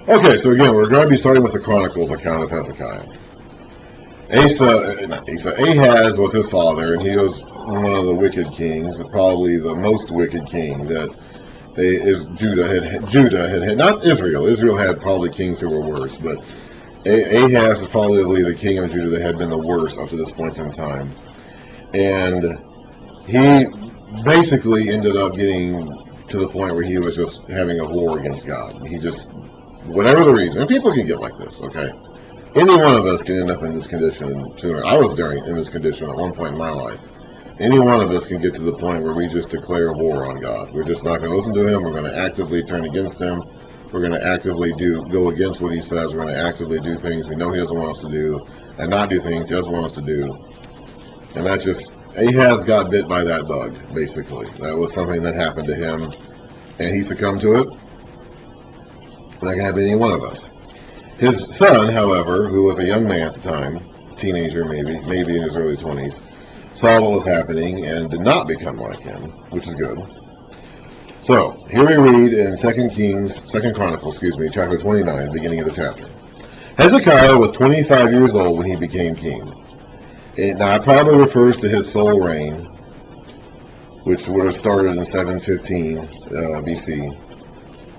Okay, so again, we're going to be starting with the Chronicles account of Hezekiah. Ahaz was his father, and he was one of the wicked kings, probably the most wicked king that Judah had. Not Israel. Israel had probably kings who were worse, but Ahaz is probably the king of Judah that had been the worst up to this point in time. And he basically ended up getting to the point where he was just having a war against God. He just, whatever the reason, and people can get like this, okay? Any one of us can end up in this condition sooner. I was in this condition at one point in my life. Any one of us can get to the point where we just declare war on God. We're just not going to listen to Him. We're going to actively turn against Him. We're going to actively go against what He says. We're going to actively do things we know He doesn't want us to do, and not do things He doesn't want us to do. And that just, Ahaz got bit by that bug, basically. That was something that happened to him, and he succumbed to it. That can happen to any one of us. His son, however, who was a young man at the time, teenager maybe in his early 20s, saw what was happening and did not become like him, which is good. So, here we read in 2 Chronicles, chapter 29, beginning of the chapter. Hezekiah was 25 years old when he became king. Now, it probably refers to his sole reign, which would have started in 715 BC,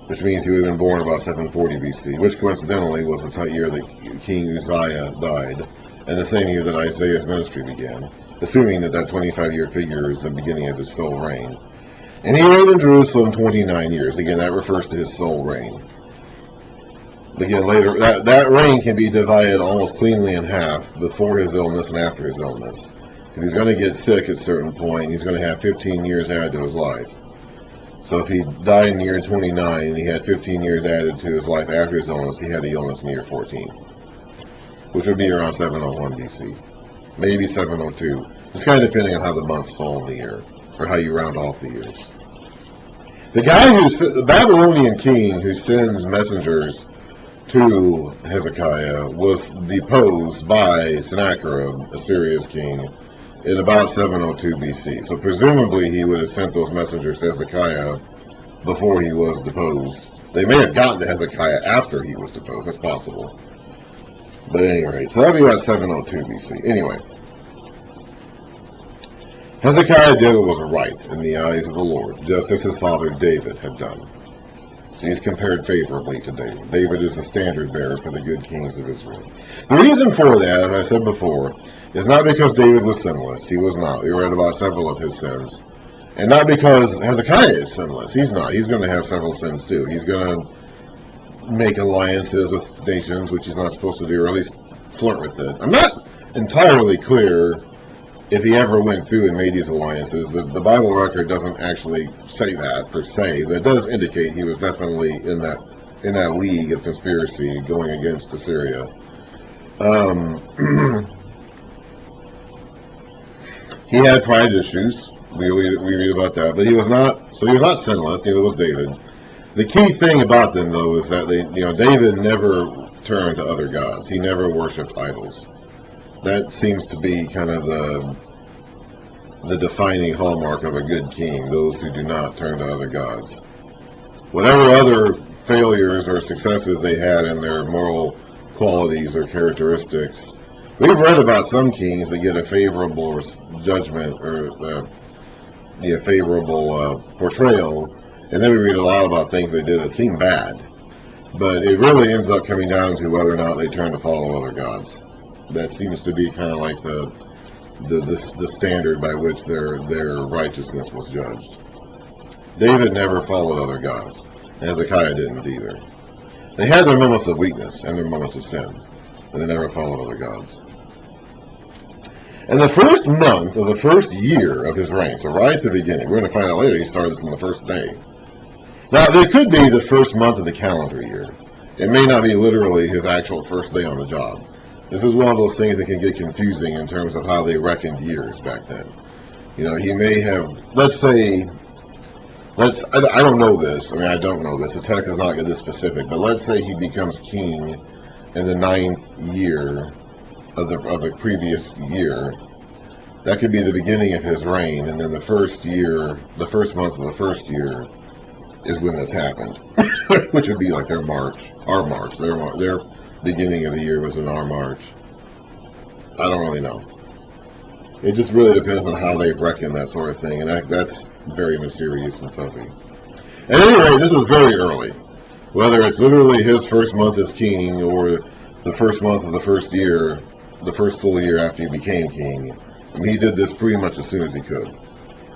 which means he would have been born about 740 BC, which coincidentally was the year that King Uzziah died, and the same year that Isaiah's ministry began, assuming that 25-year figure is the beginning of his sole reign. And he reigned in Jerusalem 29 years. Again, that refers to his sole reign. Again, later, that reign can be divided almost cleanly in half, before his illness and after his illness. Because he's going to get sick at a certain point, and he's going to have 15 years added to his life. So if he died in the year 29, and he had 15 years added to his life after his illness, he had the illness in the year 14. Which would be around 701 BC. Maybe 702. It's kind of depending on how the months fall in the year, or how you round off the years. The Babylonian king who sends messengers to Hezekiah was deposed by Sennacherib, Assyria's king, in about 702 BC. So presumably he would have sent those messengers to Hezekiah before he was deposed. They may have gotten to Hezekiah after he was deposed. That's possible. But at any rate, so that would be about 702 BC. Anyway, Hezekiah did what was right in the eyes of the Lord, just as his father David had done. So he's compared favorably to David. David is the standard bearer for the good kings of Israel. The reason for that, as I said before, is not because David was sinless. He was not. We read about several of his sins. And not because Hezekiah is sinless. He's not. He's going to have several sins too. He's going to make alliances with nations, which he's not supposed to do, or at least flirt with it. I'm not entirely clear if he ever went through and made these alliances. The Bible record doesn't actually say that per se, but it does indicate he was definitely in that league of conspiracy going against Assyria. He had pride issues. We read about that, but he was not sinless. Neither was David. The key thing about them, though, is that David never turned to other gods. He never worshipped idols. That seems to be kind of the defining hallmark of a good king, those who do not turn to other gods. Whatever other failures or successes they had in their moral qualities or characteristics, we've read about some kings that get a favorable judgment or a favorable portrayal, and then we read a lot about things they did that seem bad. But it really ends up coming down to whether or not they turn to follow other gods. That seems to be kind of like the standard by which their righteousness was judged. David never followed other gods. Hezekiah didn't either. They had their moments of weakness and their moments of sin, and they never followed other gods. And the first month of the first year of his reign, so right at the beginning, we're going to find out later he started this on the first day. Now, there could be the first month of the calendar year. It may not be literally his actual first day on the job. This is one of those things that can get confusing in terms of how they reckoned years back then. He may have, I don't know this. I don't know this. The text is not this specific, but let's say he becomes king in the 9th year of the previous year. That could be the beginning of his reign, and then the first month of the first year is when this happened, which would be like their March, our March. Their beginning of the year was in our March. I don't really know. It just really depends on how they reckon that sort of thing, and that's very mysterious and fuzzy. At any rate, this was very early. Whether it's literally his first month as king or the first month of the first year, the first full year after he became king, I mean, he did this pretty much as soon as he could.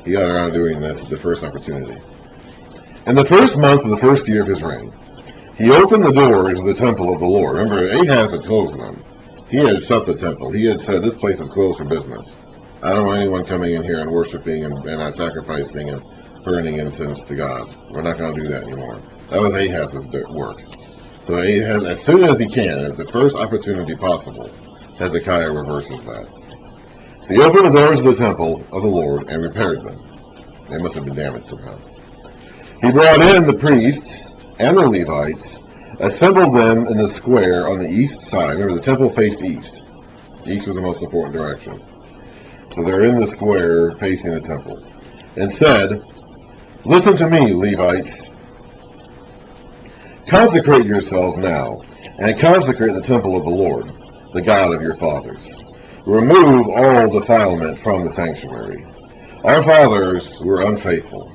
He got around doing this at the first opportunity. In the first month of the first year of his reign, he opened the doors of the temple of the Lord. Remember, Ahaz had closed them. He had shut the temple. He had said, this place is closed for business. I don't want anyone coming in here and worshiping and sacrificing and burning incense to God. We're not going to do that anymore. That was Ahaz's work. So Ahaz, as soon as he can, at the first opportunity possible, Hezekiah reverses that. So he opened the doors of the temple of the Lord and repaired them. They must have been damaged somehow. He brought in the priests and the Levites, assembled them in the square on the east side. Remember, the temple faced east. East was the most important direction. So they're in the square facing the temple. And said, listen to me, Levites. Consecrate yourselves now, and consecrate the temple of the Lord, the God of your fathers. Remove all defilement from the sanctuary. Our fathers were unfaithful.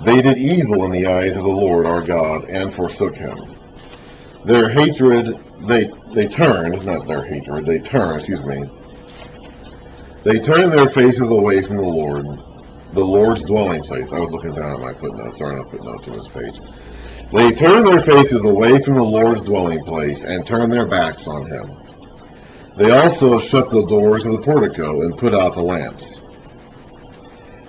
They did evil in the eyes of the Lord our God, and forsook him. Their hatred, they turned their faces away from the Lord's dwelling place. I was looking down at my footnotes. There are no footnotes on this page. They turned their faces away from the Lord's dwelling place and turned their backs on him. They also shut the doors of the portico and put out the lamps.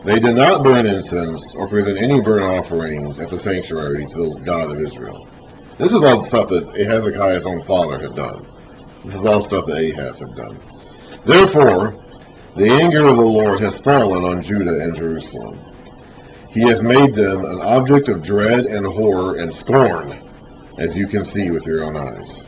They did not burn incense or present any burnt offerings at the sanctuary to the God of Israel. This is all stuff that Hezekiah's own father had done. This is all stuff that Ahaz had done. Therefore, the anger of the Lord has fallen on Judah and Jerusalem. He has made them an object of dread and horror and scorn, as you can see with your own eyes.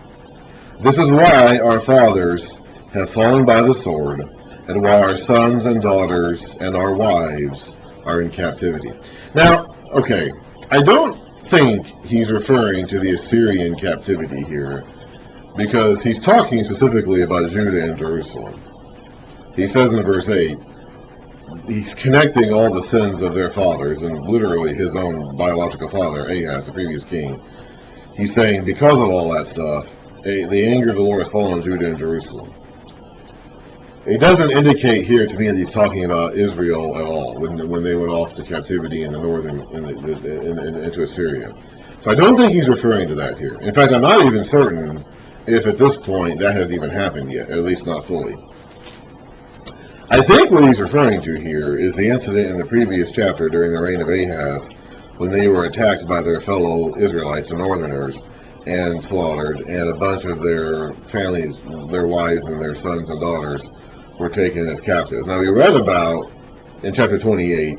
This is why our fathers have fallen by the sword, and why our sons and daughters and our wives are in captivity. Now, okay, I don't think he's referring to the Assyrian captivity here, because he's talking specifically about Judah and Jerusalem. He says in verse 8, he's connecting all the sins of their fathers, and literally his own biological father, Ahaz, the previous king. He's saying, because of all that stuff, the anger of the Lord has fallen on Judah and Jerusalem. It doesn't indicate here to me that he's talking about Israel at all, when they went off to captivity in the northern, into Assyria. So I don't think he's referring to that here. In fact, I'm not even certain if at this point that has even happened yet, at least not fully. I think what he's referring to here is the incident in the previous chapter during the reign of Ahaz, when they were attacked by their fellow Israelites, the northerners, and slaughtered, and a bunch of their families, their wives and their sons and daughters, were taken as captives. Now we read about, in chapter 28,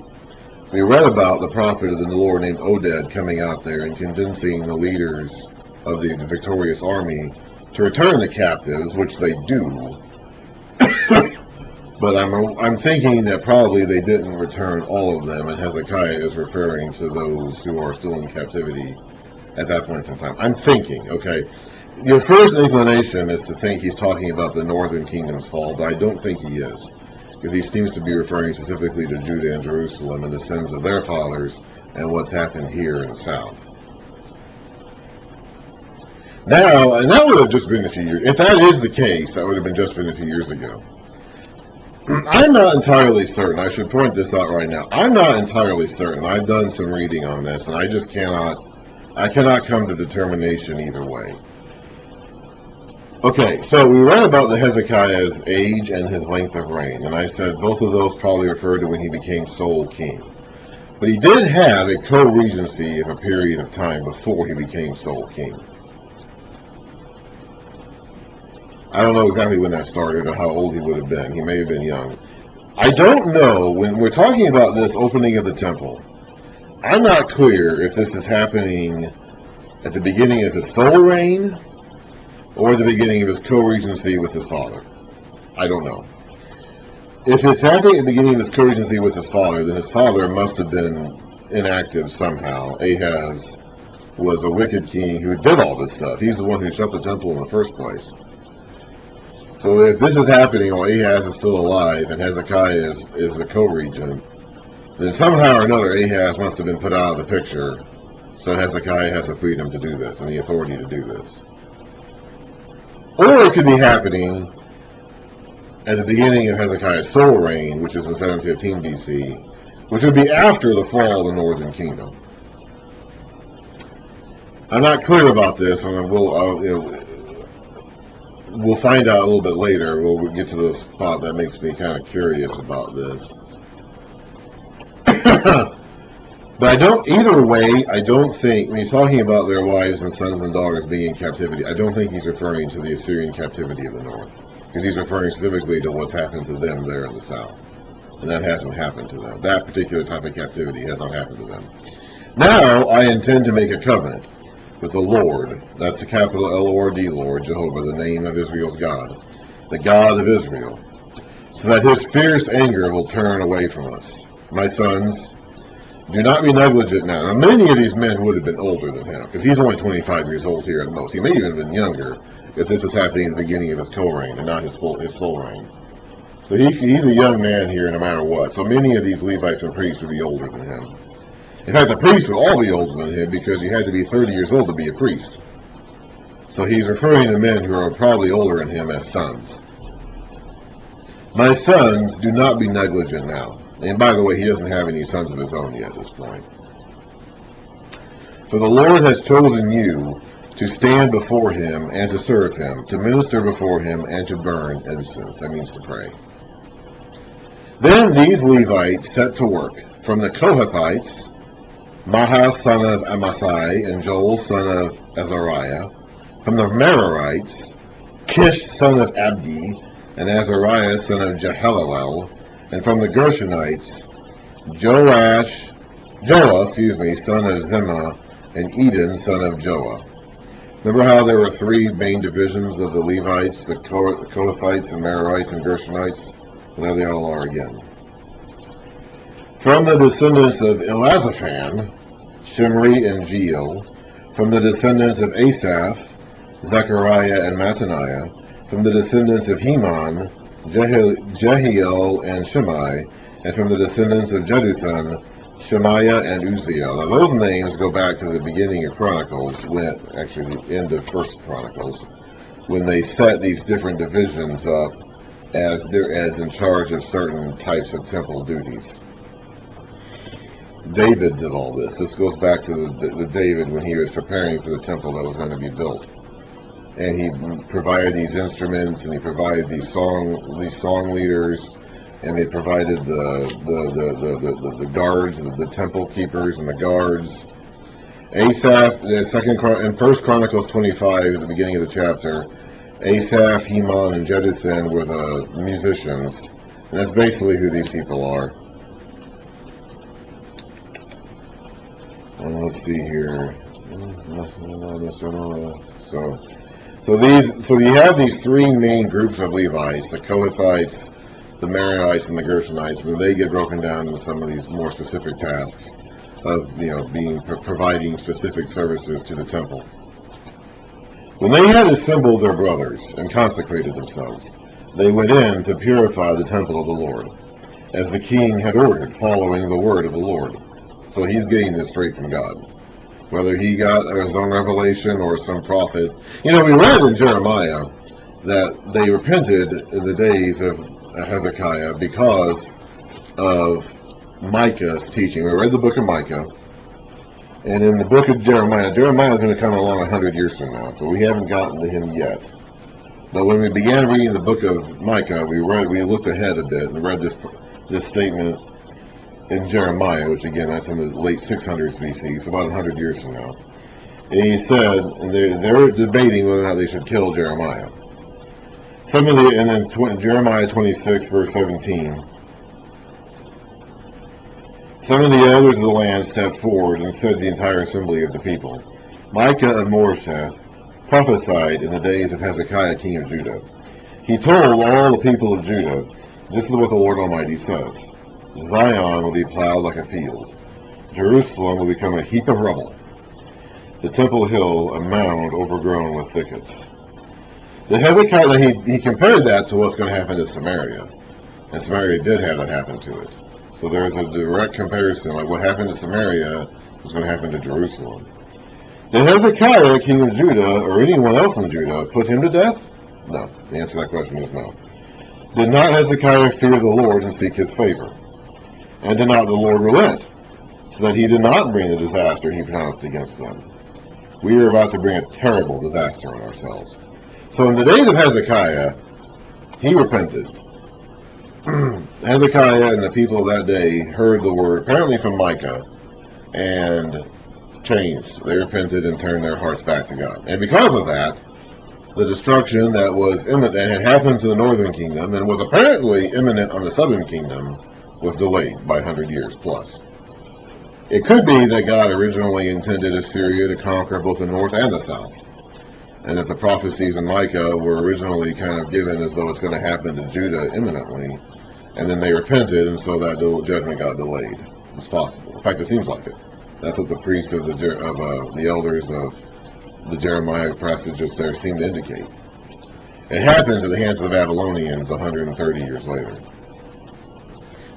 we read about the prophet of the Lord named Oded coming out there and convincing the leaders of the victorious army to return the captives, which they do. But I'm thinking that probably they didn't return all of them, and Hezekiah is referring to those who are still in captivity at that point in time. I'm thinking, okay, your first inclination is to think he's talking about the northern kingdom's fall, but I don't think he is, because he seems to be referring specifically to Judah and Jerusalem and the sins of their fathers and what's happened here in the south. Now, and that would have just been a few years. If that is the case, that would have just been a few years ago. I'm not entirely certain. I should point this out right now. I'm not entirely certain. I've done some reading on this, and I just cannot come to determination either way. Okay, so we read about the Hezekiah's age and his length of reign, and I said both of those probably refer to when he became sole king. But he did have a co-regency of a period of time before he became sole king. I don't know exactly when that started or how old he would have been. He may have been young. I don't know, when we're talking about this opening of the temple, I'm not clear if this is happening at the beginning of his sole reign or the beginning of his co-regency with his father. I don't know. If it's happening at the beginning of his co-regency with his father, then his father must have been inactive somehow. Ahaz was a wicked king who did all this stuff. He's the one who shut the temple in the first place. So if this is happening while Ahaz is still alive and Hezekiah is the co-regent, then somehow or another Ahaz must have been put out of the picture, so Hezekiah has the freedom to do this and the authority to do this. Or it could be happening at the beginning of Hezekiah's sole reign, which is in 715 BC, which would be after the fall of the northern kingdom. I'm not clear about this, and we'll find out a little bit later. We'll get to the spot that makes me kind of curious about this. But either way, I don't think, when he's talking about their wives and sons and daughters being in captivity, I don't think he's referring to the Assyrian captivity of the north. Because he's referring specifically to what's happened to them there in the south. And that hasn't happened to them. That particular type of captivity has not happened to them. Now, I intend to make a covenant with the Lord. That's the capital L-O-R-D, Lord, Jehovah, the name of Israel's God. The God of Israel. So that his fierce anger will turn away from us. My sons, do not be negligent now. Now, many of these men would have been older than him, because he's only 25 years old here at most. He may even have been younger if this is happening at the beginning of his co-reign and not his sole reign. So he's a young man here no matter what. So many of these Levites and priests would be older than him. In fact, the priests would all be older than him because you had to be 30 years old to be a priest. So he's referring to men who are probably older than him as sons. My sons, do not be negligent now. And by the way, he doesn't have any sons of his own yet at this point. For the Lord has chosen you to stand before him and to serve him, to minister before him and to burn incense. That means to pray. Then these Levites set to work. From the Kohathites, Ahaz son of Amasai and Joel son of Azariah. From the Merarites, Kish son of Abdi and Azariah son of Jehalelel. And from the Gershonites, Joah, son of Zimmah, and Eden, son of Joah. Remember how there were three main divisions of the Levites, the Kohathites and Merarites and Gershonites? Well, there they all are again. From the descendants of Elazaphan, Shimri and Jeiel. From the descendants of Asaph, Zechariah and Mattaniah. From the descendants of Heman, Jehiel and Shimei, and from the descendants of Jeduthun, Shemaiah and Uzziel. Now those names go back to the beginning of Chronicles, actually the end of First Chronicles, when they set these different divisions up as in charge of certain types of temple duties. David did all this. This goes back to the David when he was preparing for the temple that was going to be built. And he provided these instruments, and he provided these song leaders, and they provided the guards, the temple keepers, and the guards. Asaph, in First Chronicles 25, at the beginning of the chapter, Asaph, Heman, and Jeduthun were the musicians, and that's basically who these people are. And let's see here. So you have these three main groups of Levites, the Kohathites, the Merarites, and the Gershonites, and they get broken down into some of these more specific tasks of, providing specific services to the temple. When they had assembled their brothers and consecrated themselves, they went in to purify the temple of the Lord, as the king had ordered, following the word of the Lord. So he's getting this straight from God. Whether he got his own revelation or some prophet. We read in Jeremiah that they repented in the days of Hezekiah because of Micah's teaching. We read the book of Micah. And in the book of Jeremiah is going to come along 100 years from now. So we haven't gotten to him yet. But when we began reading the book of Micah, we looked ahead a bit and read this statement in Jeremiah, which again, that's in the late 600s BC, so about 100 years from now. And he said, and they're debating whether or not they should kill Jeremiah. And then Jeremiah 26, verse 17. Some of the elders of the land stepped forward and said to the entire assembly of the people, Micah of Moresheth prophesied in the days of Hezekiah, king of Judah. He told all the people of Judah, this is what the Lord Almighty says. Zion will be plowed like a field. Jerusalem will become a heap of rubble, the temple hill a mound overgrown with thickets. The Hezekiah, he compared that to what's going to happen to Samaria. And Samaria did have that happen to it. So there's a direct comparison, like what happened to Samaria is going to happen to Jerusalem. Did Hezekiah, king of Judah, or anyone else in Judah, put him to death? No. The answer to that question is no. Did not Hezekiah fear the Lord and seek his favor? And did not the Lord relent, so that he did not bring the disaster he pronounced against them? We are about to bring a terrible disaster on ourselves. So in the days of Hezekiah, he repented. Hezekiah and the people of that day heard the word, apparently from Micah, and changed. They repented and turned their hearts back to God. And because of that, the destruction that was imminent, that had happened to the northern kingdom and was apparently imminent on the southern kingdom, was delayed by 100 years plus. It could be that God originally intended Assyria to conquer both the north and the south, and that the prophecies in Micah were originally kind of given as though it's going to happen to Judah imminently, and then they repented, and so that judgment got delayed. It's possible. In fact, it seems like it. That's what the priests of the elders of the Jeremiah passages there seem to indicate. It happened to the hands of the Babylonians 130 years later.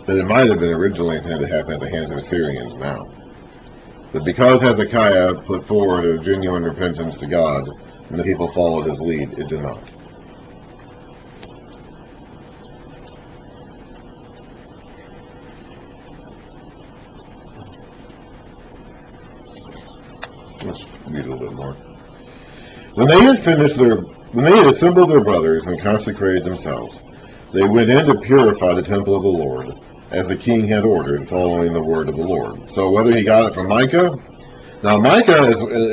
But it might have been originally intended to happen at the hands of Assyrians now. But because Hezekiah put forward a genuine repentance to God, and the people followed his lead, it did not. Let's read a little bit more. When they had assembled their brothers and consecrated themselves, they went in to purify the temple of the Lord, as the king had ordered, following the word of the Lord. So whether he got it from Micah, now Micah,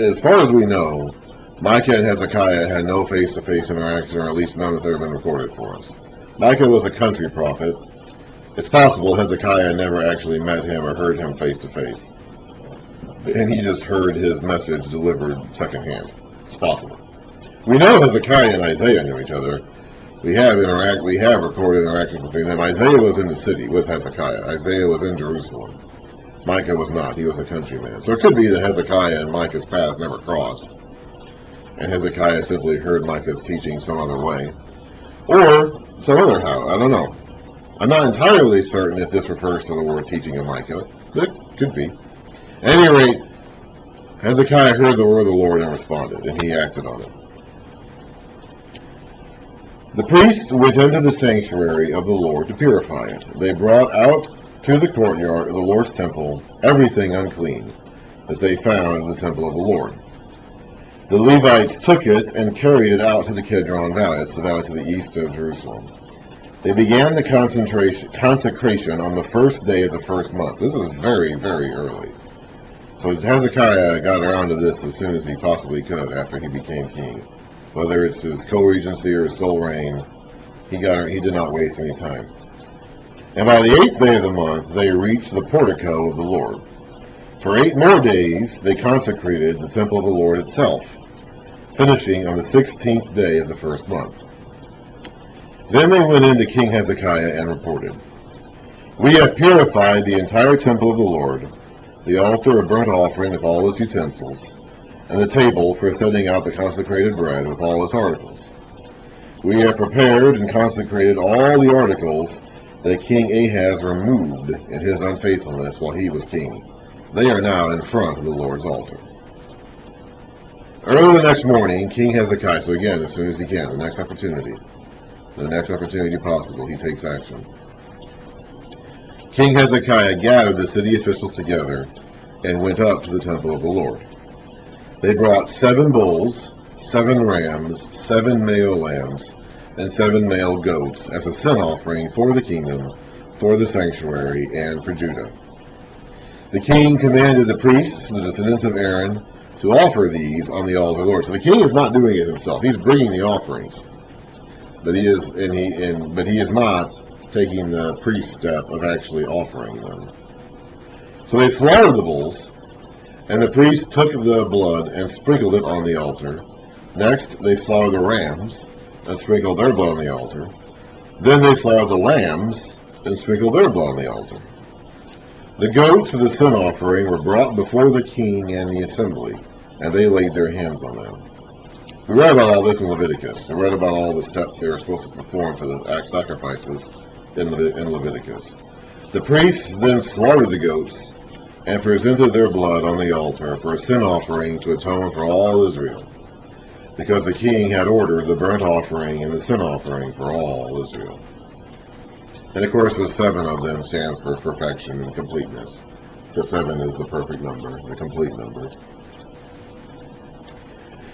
as far as we know, Micah and Hezekiah had no face-to-face interaction, or at least none that have been recorded for us. Micah was a country prophet. It's possible Hezekiah never actually met him or heard him face-to-face, and he just heard his message delivered secondhand. It's possible. We know Hezekiah and Isaiah knew each other. We have recorded interactions between them. Isaiah was in the city with Hezekiah. Isaiah was in Jerusalem. Micah was not. He was a countryman. So it could be that Hezekiah and Micah's paths never crossed, and Hezekiah simply heard Micah's teaching some other way, or some other how. I don't know. I'm not entirely certain if this refers to the word teaching of Micah, but it could be. At any rate, Hezekiah heard the word of the Lord and responded, and he acted on it. The priests went into the sanctuary of the Lord to purify it. They brought out to the courtyard of the Lord's temple everything unclean that they found in the temple of the Lord. The Levites took it and carried it out to the Kidron Valley. It's the valley to the east of Jerusalem. They began the consecration on the first day of the first month. This is very, very early. So Hezekiah got around to this as soon as he possibly could after he became king. Whether it's his co-regency or his sole reign, he did not waste any time. And by the 8th day of the month, they reached the portico of the Lord. For 8 more days, they consecrated the temple of the Lord itself, finishing on the 16th day of the first month. Then they went in to King Hezekiah and reported, "We have purified the entire temple of the Lord, the altar of burnt offering with all its utensils, and the table for setting out the consecrated bread with all its articles. We have prepared and consecrated all the articles that King Ahaz removed in his unfaithfulness while he was king. They are now in front of the Lord's altar." Early the next morning, King Hezekiah, so again, as soon as he can, the next opportunity possible, he takes action. King Hezekiah gathered the city officials together and went up to the temple of the Lord. They brought 7 bulls, 7 rams, 7 male lambs, and 7 male goats as a sin offering for the kingdom, for the sanctuary, and for Judah. The king commanded the priests, the descendants of Aaron, to offer these on the altar of the Lord. So the king is not doing it himself. He's bringing the offerings, but he is not taking the priest step of actually offering them. So they slaughtered the bulls, and the priests took the blood and sprinkled it on the altar. Next, they slaughtered the rams and sprinkled their blood on the altar. Then they slaughtered the lambs and sprinkled their blood on the altar. The goats of the sin offering were brought before the king and the assembly, and they laid their hands on them. We read about all this in Leviticus. We read about all the steps they were supposed to perform for the act sacrifices in Leviticus. The priests then slaughtered the goats and presented their blood on the altar for a sin offering to atone for all Israel, because the king had ordered the burnt offering and the sin offering for all Israel. And of course, the 7 of them stands for perfection and completeness. The 7 is the perfect number, the complete number.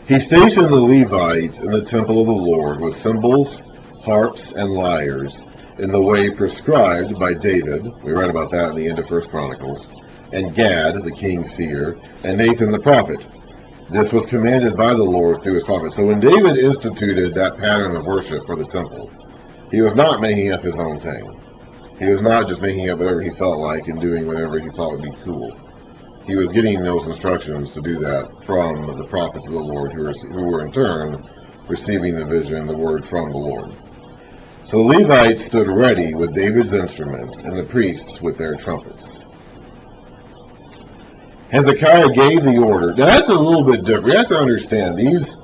He stationed the Levites in the temple of the Lord with cymbals, harps, and lyres in the way prescribed by David. We read about that in the end of 1 Chronicles. And Gad, the king's seer, and Nathan the prophet. This was commanded by the Lord through his prophet. So when David instituted that pattern of worship for the temple, he was not making up his own thing. He was not just making up whatever he felt like and doing whatever he thought would be cool. He was getting those instructions to do that from the prophets of the Lord, who were in turn receiving the vision, the word from the Lord. So the Levites stood ready with David's instruments, and the priests with their trumpets. Hezekiah gave the order. Now that's a little bit different. You have to understand, these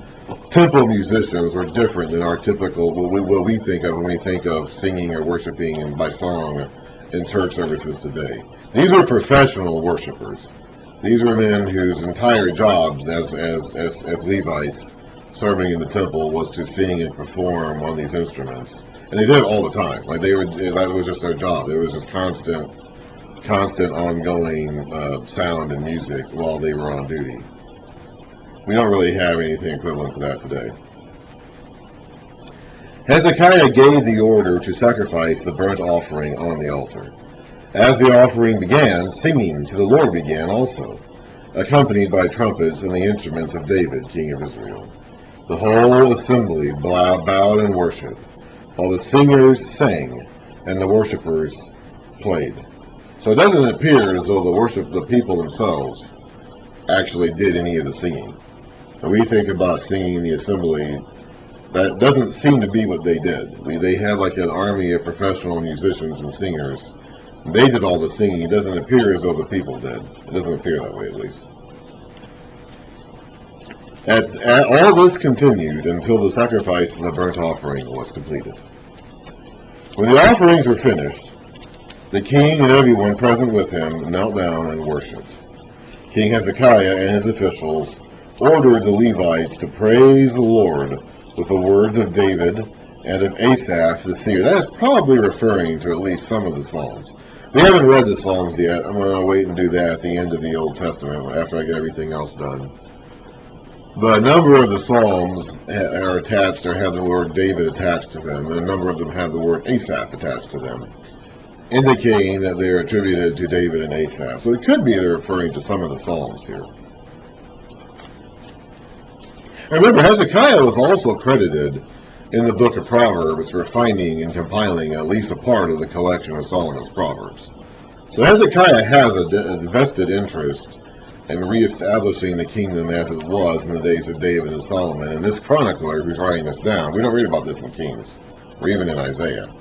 temple musicians were different than our typical, what we think of when we think of singing or worshiping and by song in church services today. These were professional worshipers. These were men whose entire jobs as Levites serving in the temple was to sing and perform on these instruments. And they did it all the time. Like that was just their job. It was just constant ongoing sound and music while they were on duty. We don't really have anything equivalent to that today. Hezekiah gave the order to sacrifice the burnt offering on the altar. As the offering began, singing to the Lord began also, accompanied by trumpets and the instruments of David, king of Israel. The whole assembly bowed in worship, while the singers sang and the worshipers played. So it doesn't appear as though the people themselves actually did any of the singing. When we think about singing in the assembly, that doesn't seem to be what they did. They had like an army of professional musicians and singers. They did all the singing. It doesn't appear as though the people did. It doesn't appear that way, at least. All this continued until the sacrifice of the burnt offering was completed. When the offerings were finished, the king and everyone present with him knelt down and worshipped. King Hezekiah and his officials ordered the Levites to praise the Lord with the words of David and of Asaph the seer. That is probably referring to at least some of the Psalms. We haven't read the Psalms yet. I'm going to wait and do that at the end of the Old Testament after I get everything else done. But a number of the Psalms are attached or have the word David attached to them, and a number of them have the word Asaph attached to them, indicating that they are attributed to David and Asaph. So it could be they're referring to some of the Psalms here. Remember, Hezekiah was also credited in the book of Proverbs for finding and compiling at least a part of the collection of Solomon's Proverbs. So Hezekiah has a vested interest in reestablishing the kingdom as it was in the days of David and Solomon. And this chronicler who's writing this down, we don't read about this in Kings, or even in Isaiah.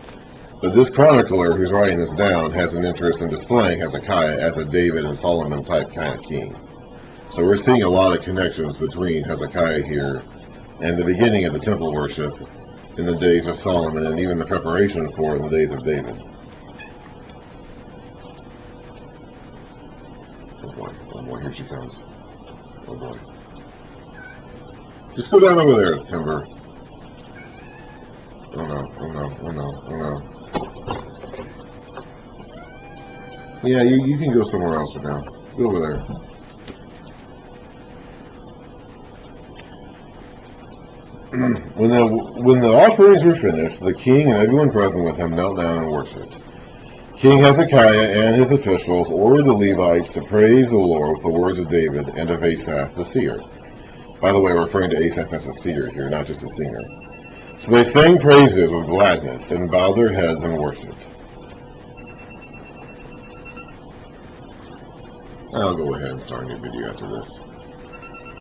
But this chronicler who's writing this down has an interest in displaying Hezekiah as a David and Solomon type kind of king. So we're seeing a lot of connections between Hezekiah here and the beginning of the temple worship in the days of Solomon, and even the preparation for it in the days of David. Oh boy, here she comes. Oh boy. Just go down over there, Timber. Oh no. Yeah, you can go somewhere else for now. Go over there. When the offerings were finished, the king and everyone present with him knelt down and worshipped. King Hezekiah and his officials ordered the Levites to praise the Lord with the words of David and of Asaph the seer. By the way, we're referring to Asaph as a seer here, not just a singer. So they sang praises with gladness and bowed their heads and worshipped. I'll go ahead and start a new video after this.